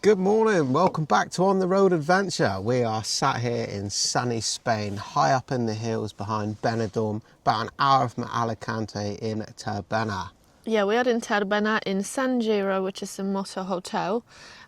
Good morning, welcome back to On the Road Adventure. We are sat here in sunny Spain, high up in the hills behind Benidorm, about an hour from Alicante in Tarbena. Yeah, we are in Tarbena in Sungiro, which is a Moto Hotel.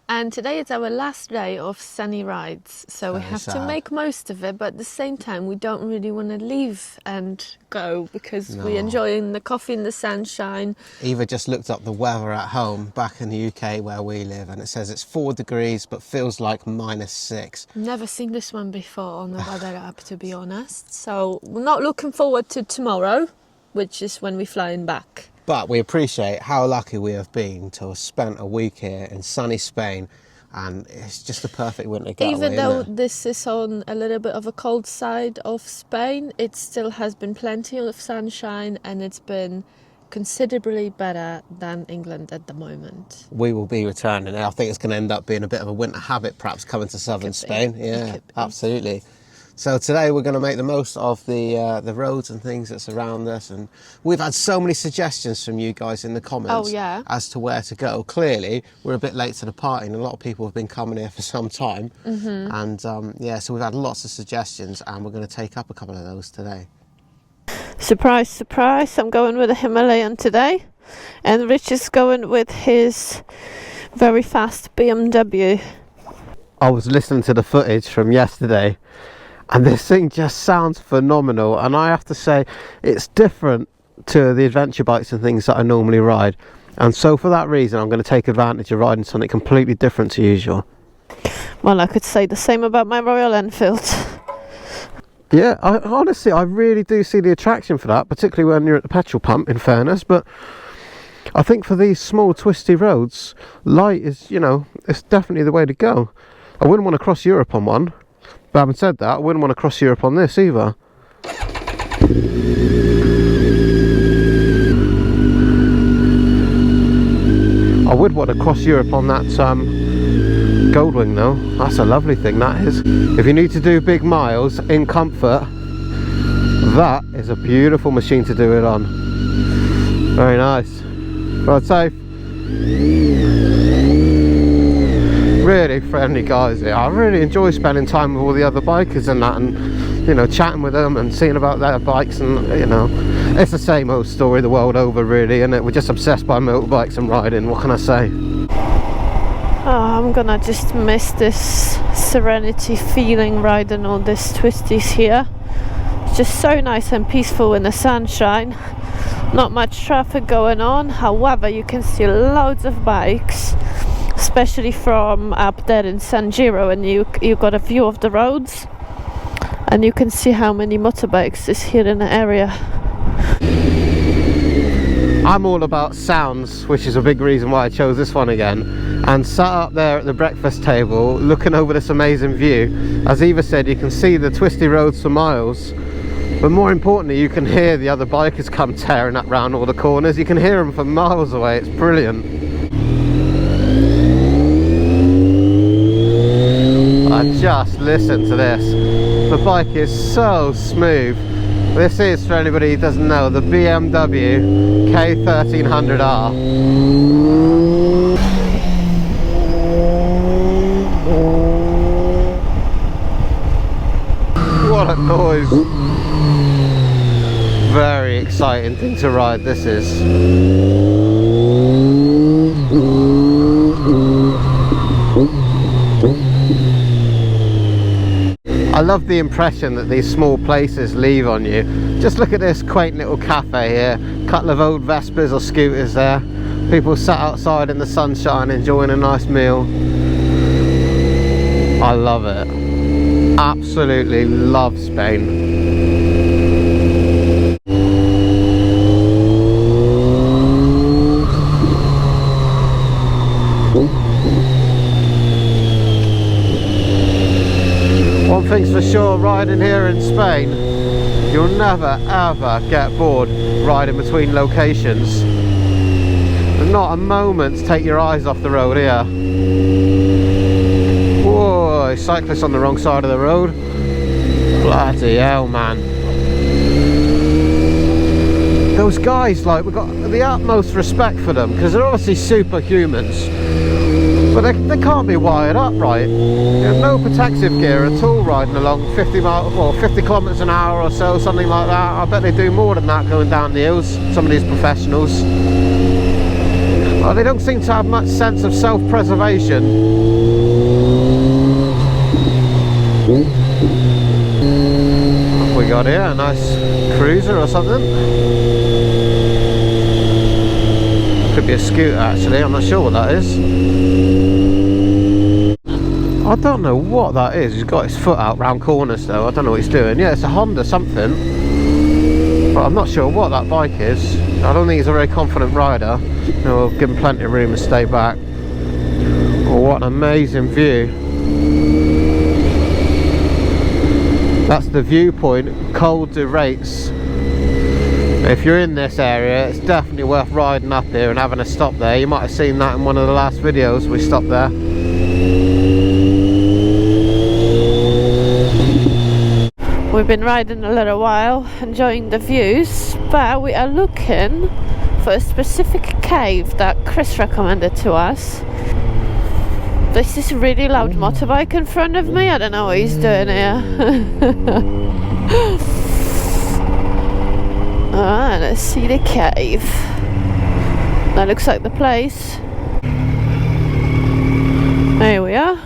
And today is our last day of sunny rides, so we have to make most of it, but at the same time we don't really want to leave and go because we're enjoying the coffee and the sunshine. Eva just looked up the weather at home back in the UK where we live, and it says it's 4 degrees but feels like -6. Never seen this one before on the weather app, to be honest, so we're not looking forward to tomorrow, which is when we're flying back. But we appreciate how lucky we have been to have spent a week here in sunny Spain, and it's just a perfect winter getaway. Even though this is on a little bit of a cold side of Spain, it still has been plenty of sunshine and it's been considerably better than England at the moment. We will be returning. I think it's going to end up being a bit of a winter habit, perhaps coming to southern Spain. Yeah, absolutely. So today we're going to make the most of the roads and things that surround us, and we've had so many suggestions from you guys in the comments as to where to go. Clearly we're a bit late to the party and a lot of people have been coming here for some time, and so we've had lots of suggestions and we're going to take up a couple of those today. Surprise, surprise, I'm going with a Himalayan today and Rich is going with his very fast BMW. I was listening to the footage from yesterday and this thing just sounds phenomenal, and I have to say it's different to the adventure bikes and things that I normally ride, and so for that reason I'm going to take advantage of riding something completely different to usual. Well, I could say the same about my Royal Enfield. Yeah, honestly I really do see the attraction for that, particularly when you're at the petrol pump, in fairness, but I think for these small twisty roads, light is, it's definitely the way to go. I wouldn't want to cross Europe on one. But having said that, I wouldn't want to cross Europe on this either. I would want to cross Europe on that Goldwing though. That's a lovely thing, that is. If you need to do big miles in comfort, that is a beautiful machine to do it on. Very nice. Ride safe. Really friendly guys here. I really enjoy spending time with all the other bikers and that, and chatting with them and seeing about their bikes, and it's the same old story the world over really, and we're just obsessed by motorbikes and riding. What can I say? Oh, I'm gonna just miss this serenity feeling riding all these twisties here. It's just so nice and peaceful in the sunshine. Not much traffic going on, however you can see loads of bikes, especially from up there in Sungiro, and you got a view of the roads and you can see how many motorbikes is here in the area. I'm all about sounds, which is a big reason why I chose this one again, and sat up there at the breakfast table looking over this amazing view. As Eva said, you can see the twisty roads for miles, but more importantly you can hear the other bikers come tearing up round all the corners. You can hear them from miles away. It's brilliant. Just listen to this. The bike is so smooth. This is, for anybody who doesn't know, the BMW K1300r. What a noise. Very exciting thing to ride, this is. I love the impression that these small places leave on you. Just look at this quaint little cafe here. Couple of old Vespers or scooters there. People sat outside in the sunshine enjoying a nice meal. I love it. Absolutely love Spain. One thing's for sure, riding here in Spain, you'll never ever get bored riding between locations. There's not a moment to take your eyes off the road here. Whoa, cyclists on the wrong side of the road. Bloody hell, man. Those guys, like, we've got the utmost respect for them because they're obviously superhumans. But they can't be wired up right. There's no protective gear at all riding along 50 kilometers an hour or so, something like that. I bet they do more than that going down the hills, some of these professionals. Well, they don't seem to have much sense of self-preservation. What have we got here? A nice cruiser or something? Could be a scooter actually, I'm not sure what that is. I don't know what that is. He's got his foot out round corners though. I don't know what he's doing. Yeah, it's a Honda something, but I'm not sure what that bike is. I don't think he's a very confident rider. No, we'll give him plenty of room to stay back. Oh, what an amazing view. That's the viewpoint, Col de Rates. If you're in this area, it's definitely worth riding up here and having a stop there. You might have seen that in one of the last videos we stopped there. We've been riding a little while, enjoying the views, but we are looking for a specific cave that Chris recommended to us. There's this really loud motorbike in front of me. I don't know what he's doing here. Alright, let's see the cave. That looks like the place. There we are.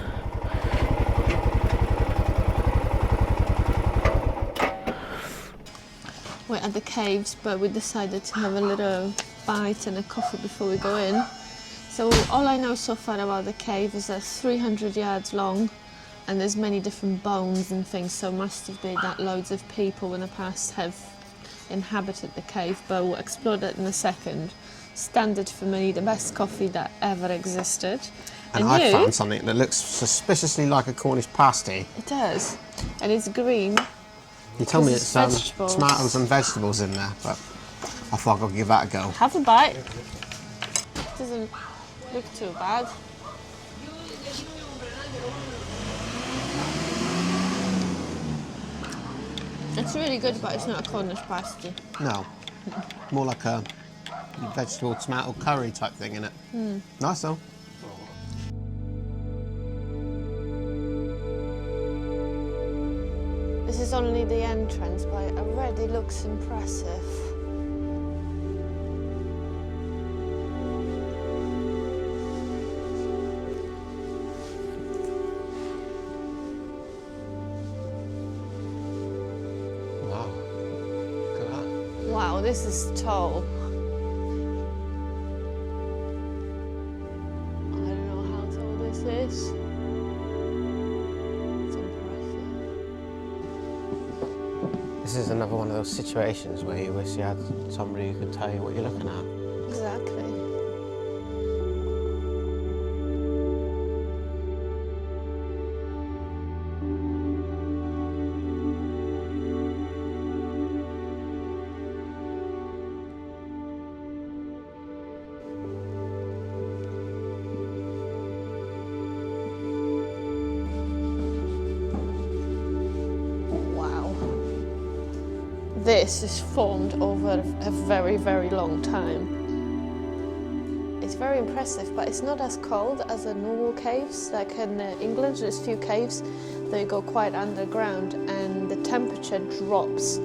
We're at the caves, but we decided to have a little bite and a coffee before we go in. So all I know so far about the cave is that it's 300 yards long and there's many different bones and things, so must have been that loads of people in the past have inhabited the cave, but we'll explore that in a second. Standard for me, the best coffee that ever existed. And I found something that looks suspiciously like a Cornish pasty. It does, and it's green. You told me it's tomatoes and vegetables in there, but I thought I'll give that a go. Have a bite. Doesn't look too bad. It's really good, but it's not a Cornish pasty. No, more like a vegetable tomato curry type thing in it. Nice though. This is only the entrance, but it already looks impressive. Wow, look at that. Wow, this is tall. I don't know how tall this is. This is another one of those situations where you wish you had somebody who could tell you what you're looking at. Exactly. This is formed over a very, very long time. It's very impressive, but it's not as cold as the normal caves. Like in England, there's few caves that go quite underground and the temperature drops,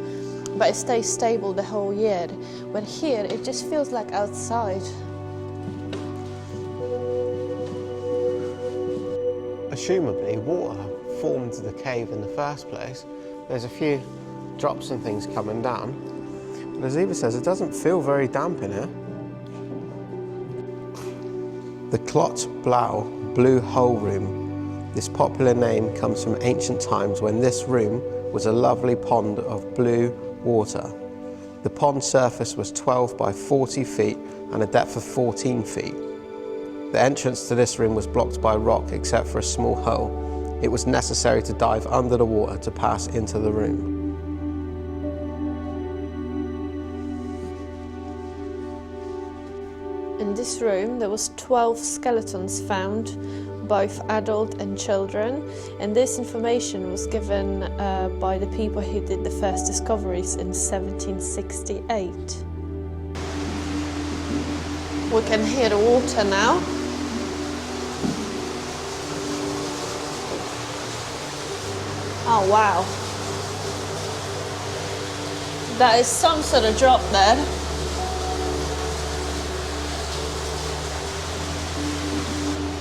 but it stays stable the whole year. But here, it just feels like outside. Assumably, water formed the cave in the first place. There's a few drops and things coming down. But as Eva says, it doesn't feel very damp in here. The Clot Blau Blue Hole Room. This popular name comes from ancient times when this room was a lovely pond of blue water. The pond surface was 12 by 40 feet and a depth of 14 feet. The entrance to this room was blocked by rock except for a small hole. It was necessary to dive under the water to pass into the room. In this room there was 12 skeletons found, both adult and children, and this information was given by the people who did the first discoveries in 1768. We can hear the water now. Oh wow. That is some sort of drop there.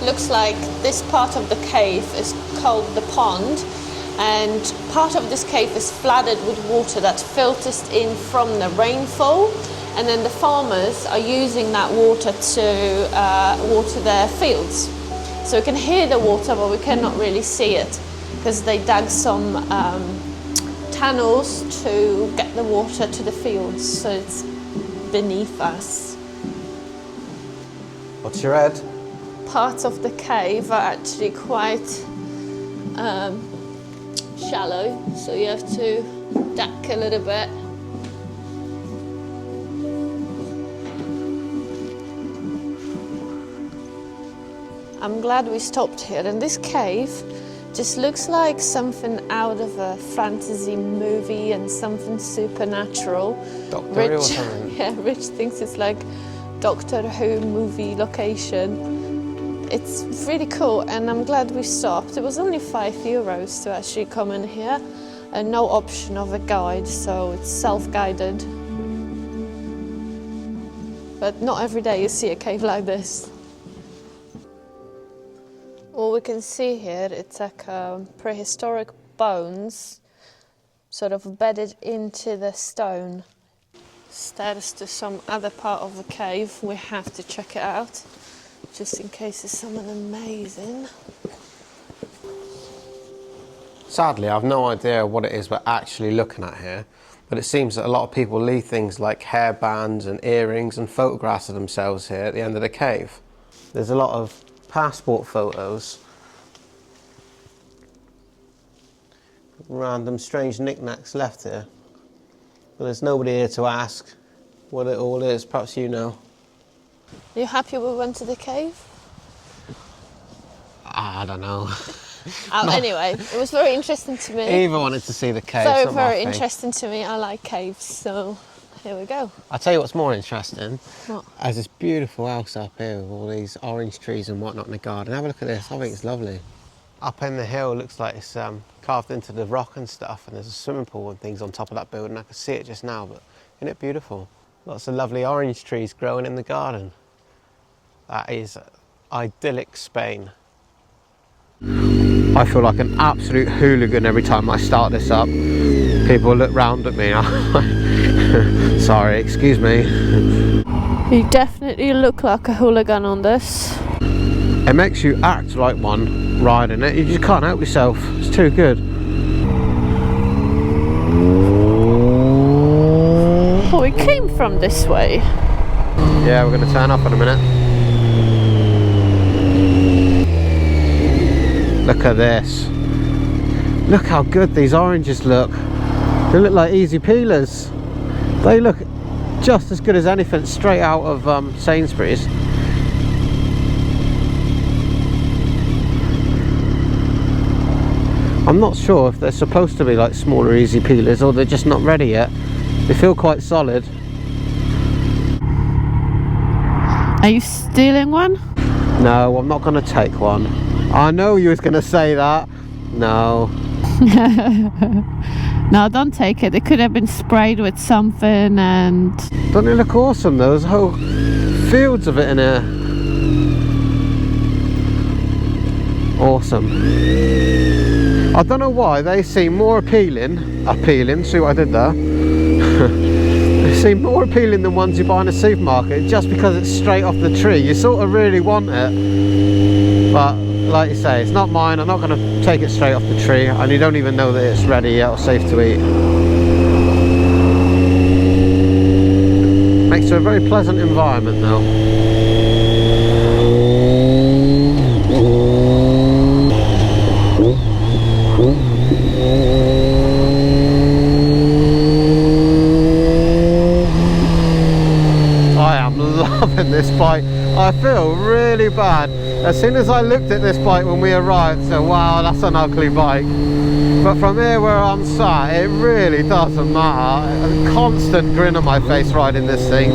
Looks like this part of the cave is called the pond, and part of this cave is flooded with water that filters in from the rainfall, and then the farmers are using that water to water their fields. So we can hear the water, but we cannot really see it because they dug some tunnels to get the water to the fields, so it's beneath us. What's your head? Parts of the cave are actually quite shallow, so you have to duck a little bit. I'm glad we stopped here, and this cave just looks like something out of a fantasy movie and something supernatural. Doctor Who or something? Yeah, Rich thinks it's like Doctor Who movie location. It's really cool, and I'm glad we stopped. It was only €5 to actually come in here, and no option of a guide, so it's self-guided. But not every day you see a cave like this. All we can see here, it's like prehistoric bones sort of bedded into the stone. Stairs to some other part of the cave. We have to check it out, just in case it's something amazing. Sadly, I've no idea what it is we're actually looking at here, but it seems that a lot of people leave things like hairbands and earrings and photographs of themselves here at the end of the cave. There's a lot of passport photos, random strange knickknacks left here, but there's nobody here to ask what it all is. Perhaps you know. Are you happy we went to the cave? I don't know. Anyway, it was very interesting to me. Eva wanted to see the cave. Very interesting to me. I like caves, so here we go. I'll tell you what's more interesting. What? There's this beautiful house up here with all these orange trees and whatnot in the garden. Have a look at this. I think it's lovely. Up in the hill, looks like it's carved into the rock and stuff, and there's a swimming pool and things on top of that building. I can see it just now, but isn't it beautiful? Lots of lovely orange trees growing in the garden. That is idyllic Spain. I feel like an absolute hooligan every time I start this up. People look round at me. Sorry, excuse me. You definitely look like a hooligan on this. It makes you act like one riding it. You just can't help yourself. It's too good. Oh, we came from this way. Yeah, we're going to turn up in a minute. Look at this. Look how good these oranges look. They look like easy peelers. They look just as good as anything straight out of Sainsbury's. I'm not sure if they're supposed to be like smaller easy peelers or they're just not ready yet. They feel quite solid. Are you stealing one? No, I'm not going to take one. I know you was going to say that. No. No, don't take it. It could have been sprayed with something and... Don't it look awesome though? There's whole fields of it in here. Awesome. I don't know why they seem more appealing, see what I did there? They seem more appealing than ones you buy in a supermarket just because it's straight off the tree. You sort of really want it, but like you say, it's not mine. I'm not going to take it straight off the tree, and you don't even know that it's ready yet or safe to eat. Makes it a very pleasant environment though. I am loving this bike. I feel really bad. As soon as I looked at this bike when we arrived, I said, wow, that's an ugly bike. But from here where I'm sat, it really doesn't matter. A constant grin on my face riding this thing.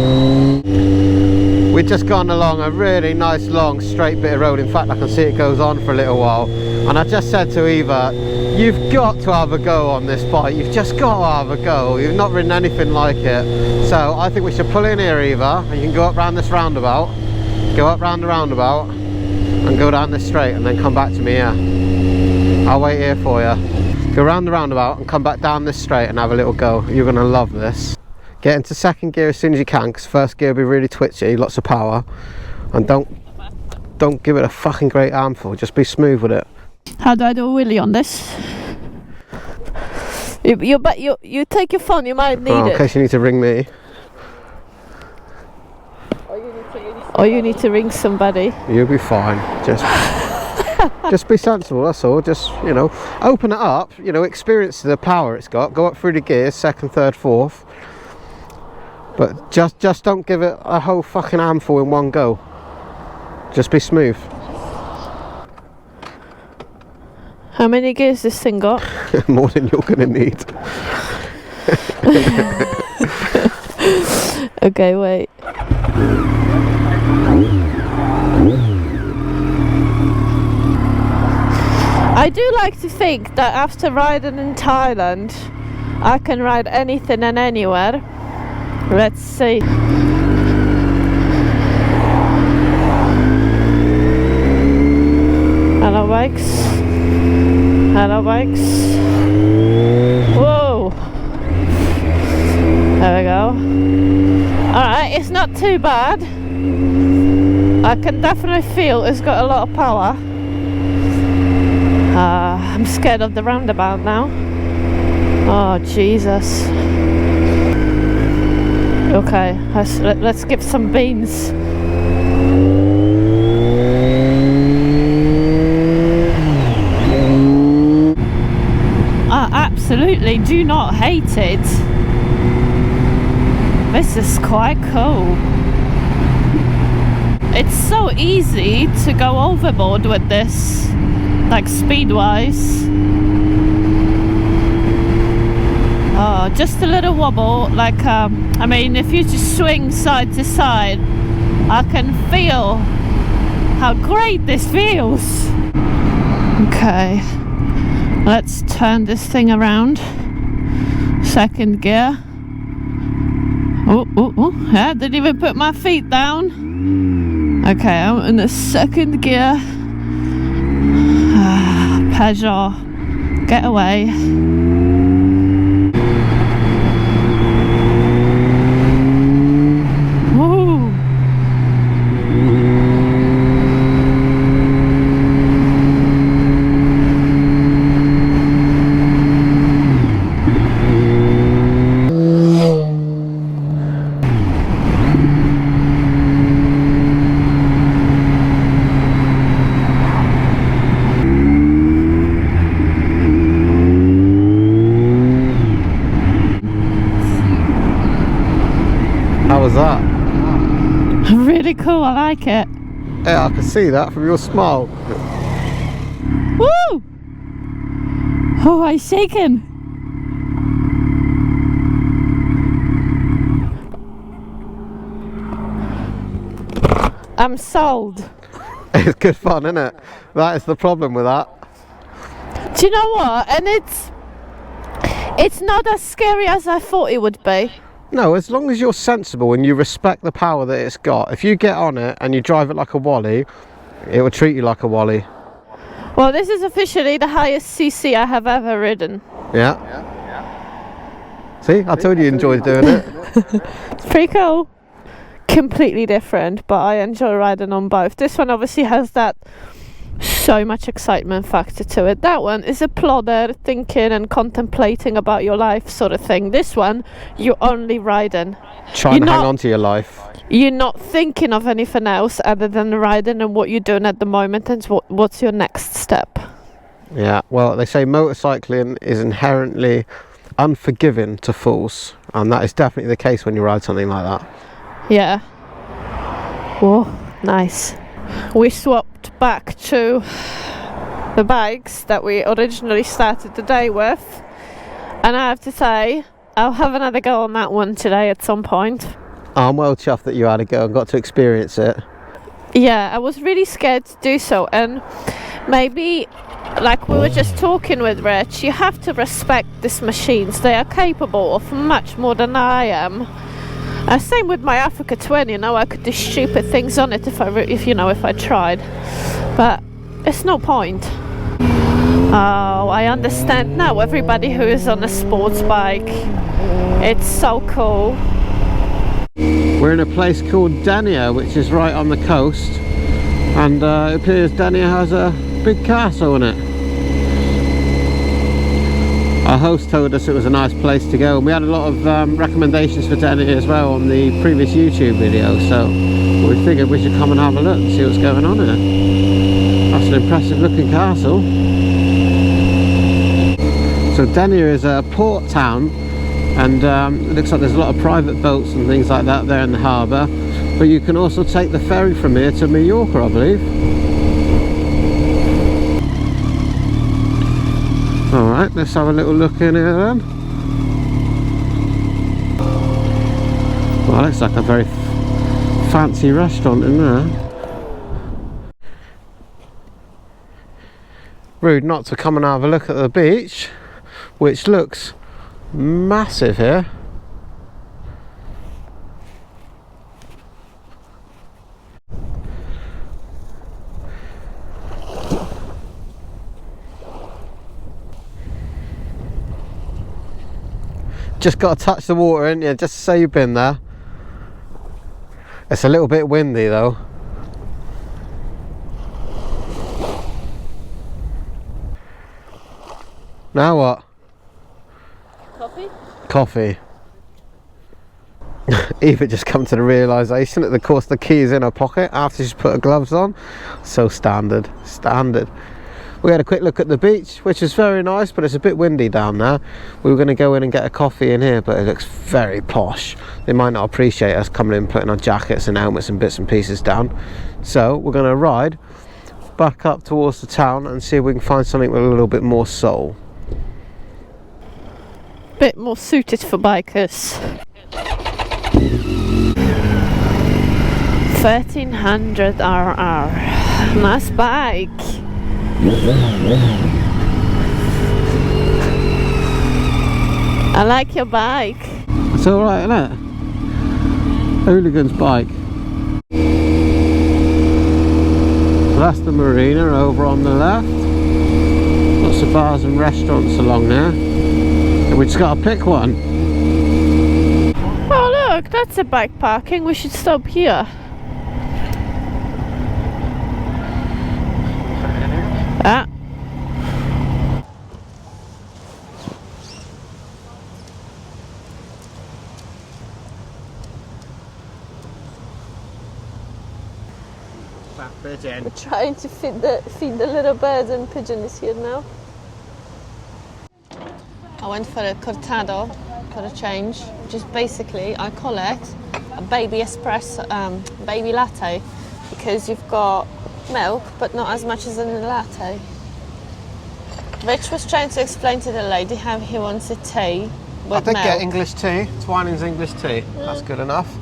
We've just gone along a really nice long straight bit of road. In fact, I can see it goes on for a little while. And I just said to Eva, You've got to have a go on this bike. You've just got to have a go. You've not ridden anything like it. So I think we should pull in here either, and you can go up round this roundabout, go up round the roundabout, and go down this straight, and then come back to me here. I'll wait here for you. Go round the roundabout and come back down this straight and have a little go. You're going to love this. Get into second gear as soon as you can, because first gear will be really twitchy, lots of power, and don't give it a fucking great armful. Just be smooth with it. How do I do a wheelie on this? You take your phone, you might need it. In case you need to ring me. Or you need to ring somebody. You'll be fine. Just be sensible, that's all. Just, you know, open it up, you know, experience the power it's got. Go up through the gears, second, third, fourth. But just don't give it a whole fucking armful in one go. Just be smooth. How many gears this thing got? More than you're gonna need. Okay, wait. I do like to think that after riding in Thailand, I can ride anything and anywhere. Let's see. Hello, bikes. Hello, bikes. Whoa. There we go. Alright, it's not too bad. I can definitely feel it's got a lot of power. I'm scared of the roundabout now. Oh, Jesus. Okay, let's give some beans. I absolutely do not hate it. This is quite cool. It's so easy to go overboard with this, like speed-wise. Oh, just a little wobble, like I mean, if you just swing side to side, I can feel how great this feels. Okay, let's turn this thing around. Second gear. Oh, yeah, didn't even put my feet down. Okay, I'm in the second gear. Peugeot, get away. How was that? Really cool, I like it. Yeah, I can see that from your smile. Woo! Oh, I'm shaking. I'm sold. It's good fun, isn't it? That is the problem with that. Do you know what? And it's not as scary as I thought it would be. No, as long as you're sensible and you respect the power that it's got. If you get on it and you drive it like a wally, it will treat you like a wally. Well, this is officially the highest CC I have ever ridden. Yeah. See, I told you enjoyed doing it. It's pretty cool. Completely different, but I enjoy riding on both. This one obviously has that so much excitement factor to it. That one is a plodder, thinking and contemplating about your life sort of thing. This one, you're only riding. Trying to hang on to your life. You're not thinking of anything else other than riding and what you're doing at the moment and what's your next step. Yeah, well, they say motorcycling is inherently unforgiving to fools, and that is definitely the case when you ride something like that. Yeah. Whoa, nice. We swapped back to the bikes that we originally started the day with, and I have to say I'll have another go on that one today at some point. I'm well chuffed that you had a go and got to experience it. Yeah, I was really scared to do so, and maybe like we were just talking with Rich, you have to respect these machines. They are capable of much more than I am. Same with my Africa Twin, you know, I could do stupid things on it if I tried, but it's no point. Oh, I understand now everybody who is on a sports bike. It's so cool. We're in a place called Denia, which is right on the coast, and it appears Denia has a big castle in it. Our host told us it was a nice place to go, and we had a lot of recommendations for Denia as well on the previous YouTube video, so we figured we should come and have a look and see what's going on here. That's an impressive looking castle. So Denia is a port town, and it looks like there's a lot of private boats and things like that there in the harbour, but you can also take the ferry from here to Mallorca, I believe. Alright, let's have a little look in here then. Well, looks like a very fancy restaurant in there. Rude not to come and have a look at the beach, which looks massive here. Just got to touch the water in, yeah, just to say you've been there. It's a little bit windy though. Now what? Coffee? Coffee. Eva just come to the realisation that of course the key is in her pocket after she's put her gloves on. So standard. We had a quick look at the beach, which is very nice, but it's a bit windy down there. We were going to go in and get a coffee in here, but it looks very posh. They might not appreciate us coming in, putting our jackets and helmets and bits and pieces down. So we're going to ride back up towards the town and see if we can find something with a little bit more soul. Bit more suited for bikers. 1300rr. Nice bike. I like your bike. It's alright, isn't it? Hooligan's bike. So that's the marina over on the left. Lots of bars and restaurants along there. And we just got to pick one. Oh look, that's a bike parking. We should stop here. Ah. Pigeon. We're trying to feed the little birds, and Pigeon is here now. I went for a cortado for a change, which is basically, I call it a baby espresso, baby latte, because you've got milk but not as much as in a latte. Rich was trying to explain to the lady how he wants a tea with I did milk. get English tea. Twining's English tea. That's good enough.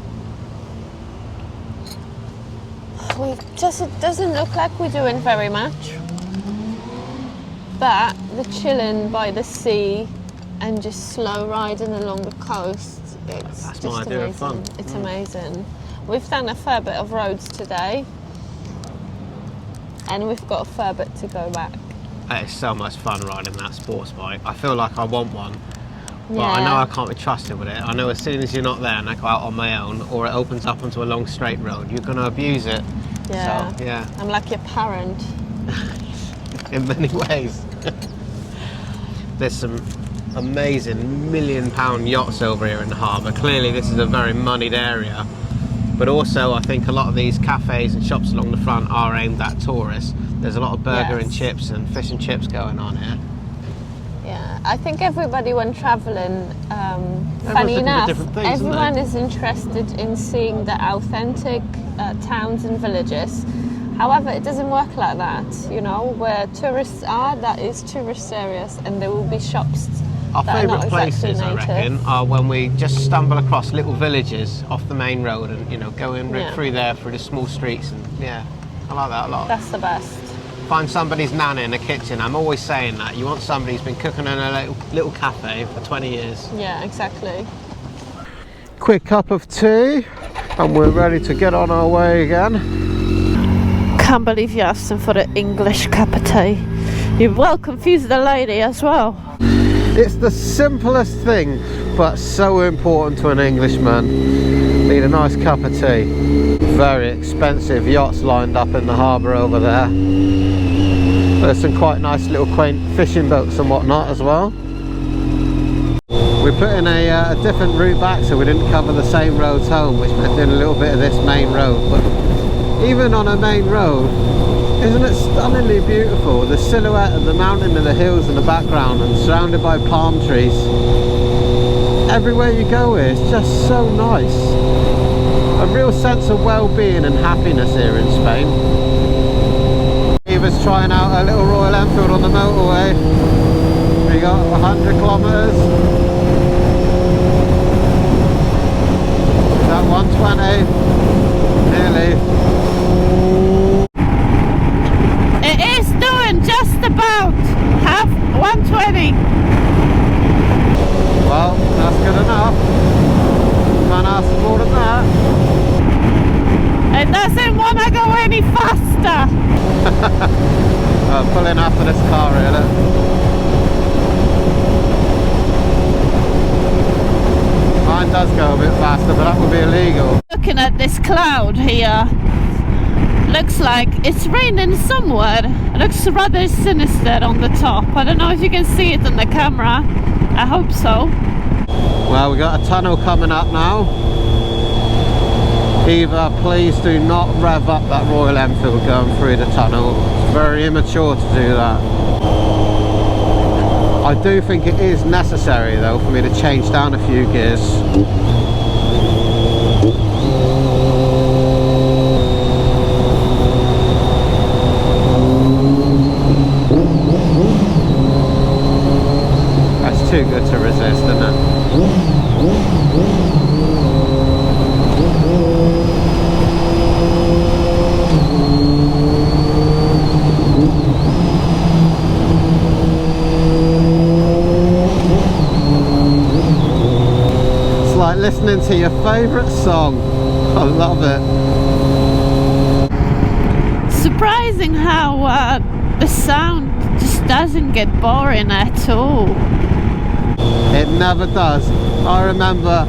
It doesn't look like we're doing very much, but the chilling by the sea and just slow riding along the coast, it's That's just my idea amazing. of fun. It's amazing. We've done a fair bit of roads today, and we've got a fair bit to go back. It's so much fun riding that sports bike. I feel like I want one. Well, Yeah. I know I can't be trusted with it. I know as soon as you're not there and I go out on my own, or it opens up onto a long straight road, you're going to abuse it. Yeah. So, yeah. I'm like your parent. In many ways. There's some amazing £1 million yachts over here in the harbour. Clearly this is a very moneyed area, but also I think a lot of these cafes and shops along the front are aimed at tourists. There's a lot of burger and chips and fish and chips going on here. Yeah, I think everybody when travelling, funny looking for enough, different things, isn't everyone they? is interested in seeing the authentic towns and villages. However, it doesn't work like that, you know, where tourists are, that is tourist areas, and there will be shops Our that are favourite not places, exactly I native. reckon, are when we just stumble across little villages off the main road and, you know, go in Yeah. through there, through the small streets, and yeah, I like that a lot. That's the best. find somebody's nana in the kitchen. I'm always saying that. You want somebody who's been cooking in a little cafe for 20 years. Yeah, exactly. Quick cup of tea, and we're ready to get on our way again. Can't believe you asked him for the English cup of tea. You well confused the lady as well. It's the simplest thing, but so important to an Englishman. Need a nice cup of tea. Very expensive yachts lined up in the harbour over there. There's some quite nice little quaint fishing boats and whatnot as well. We put in a different route back, so we didn't cover the same roads home, which meant doing a little bit of this main road. But even on a main road, isn't it stunningly beautiful? The silhouette of the mountain and the hills in the background, and surrounded by palm trees. Everywhere you go here, it's just so nice. A real sense of well-being and happiness here in Spain. Eva's trying out a little Royal Enfield on the motorway. We got 100 kilometres. Is that 120? Nearly. It is doing just about half 120. Well, that's good enough. Can't ask for more than that. It doesn't want to go any faster. I'm pulling after this car here, look. Mine does go a bit faster, but that would be illegal. Looking at this cloud here, looks like it's raining somewhere. It looks rather sinister on the top. I don't know if you can see it on the camera. I hope so. Well, we got a tunnel coming up now. Eva, please do not rev up that Royal Enfield going through the tunnel. It's very immature to do that. I do think it is necessary though for me to change down a few gears. That's too good to resist, isn't it? It's like listening to your favourite song. I love it. Surprising how the sound just doesn't get boring at all. It never does. I remember,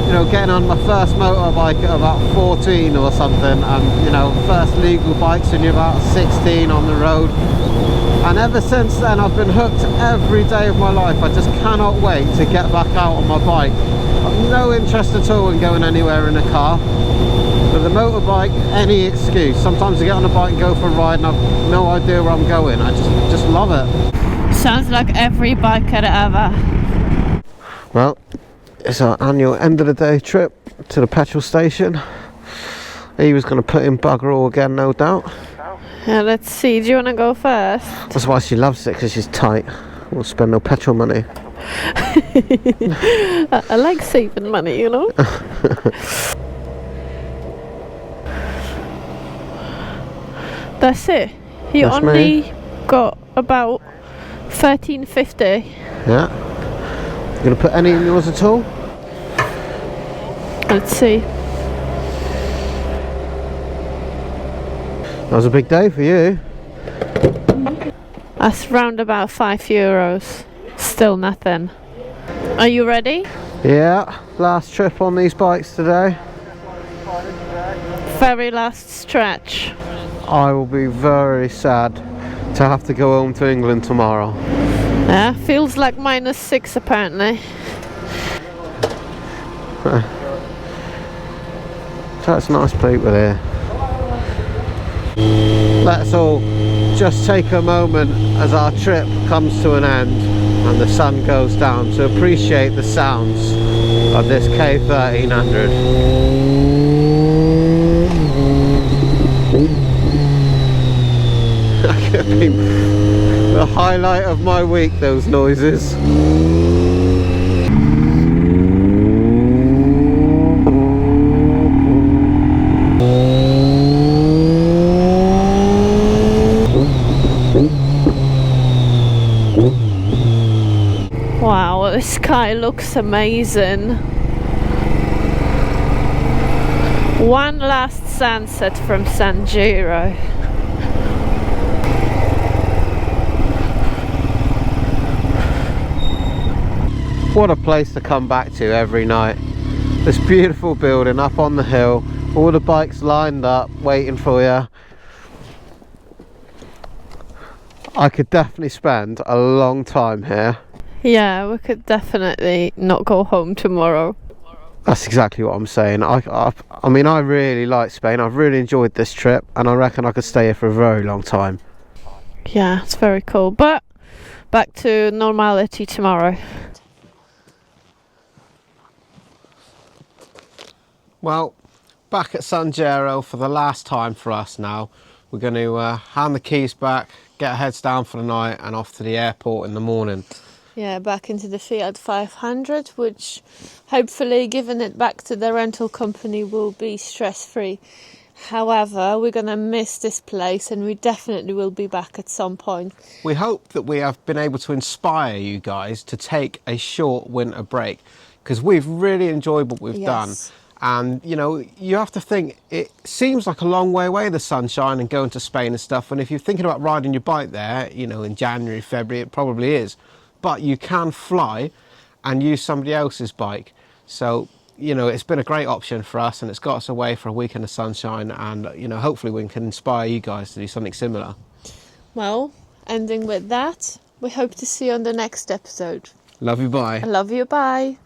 you know, getting on my first motorbike at about 14 or something, and you know, first legal bikes when you're about 16 on the road. And ever since then I've been hooked every day of my life. I just cannot wait to get back out on my bike. I've no interest at all in going anywhere in a car. But the motorbike, any excuse. Sometimes I get on a bike and go for a ride and I've no idea where I'm going. I just love it. Sounds like every biker ever. Well, it's our annual end of the day trip to the petrol station. He was going to put in bugger all again, no doubt. Yeah, let's see. Do you want to go first? That's why she loves it, because she's tight. Won't spend no petrol money. I like saving money, you know. That's it. You That's only me. got about 13.50. Yeah. You gonna put any in yours at all? Let's see. That was a big day for you. That's round about €5. Still nothing. Are you ready? Yeah. Last trip on these bikes today. Very last stretch. I will be very sad to have to go home to England tomorrow. Yeah, feels like -6 apparently. That's nice people here. Let's all just take a moment as our trip comes to an end and the sun goes down to appreciate the sounds of this K1300. That could be the highlight of my week, those noises. sky looks amazing. One last sunset from Sungiro. What a place to come back to every night. This beautiful building up on the hill, all the bikes lined up waiting for you. I could definitely spend a long time here. Yeah, we could definitely not go home tomorrow. That's exactly what I'm saying. I mean, I really like Spain. I've really enjoyed this trip, and I reckon I could stay here for a very long time. Yeah, it's very cool. But back to normality tomorrow. Well, back at Sungiro for the last time for us now. We're going to hand the keys back, get our heads down for the night, and off to the airport in the morning. Yeah, back into the Fiat 500, which hopefully giving it back to the rental company will be stress-free. However, we're going to miss this place and we definitely will be back at some point. We hope that we have been able to inspire you guys to take a short winter break, because we've really enjoyed what we've done. And, you know, you have to think, it seems like a long way away, the sunshine and going to Spain and stuff. And if you're thinking about riding your bike there, you know, in January, February, it probably is. But you can fly and use somebody else's bike. So, you know, it's been a great option for us, and it's got us away for a week in the sunshine. And, you know, hopefully we can inspire you guys to do something similar. Well, ending with that, we hope to see you on the next episode. Love you, bye. I love you, bye.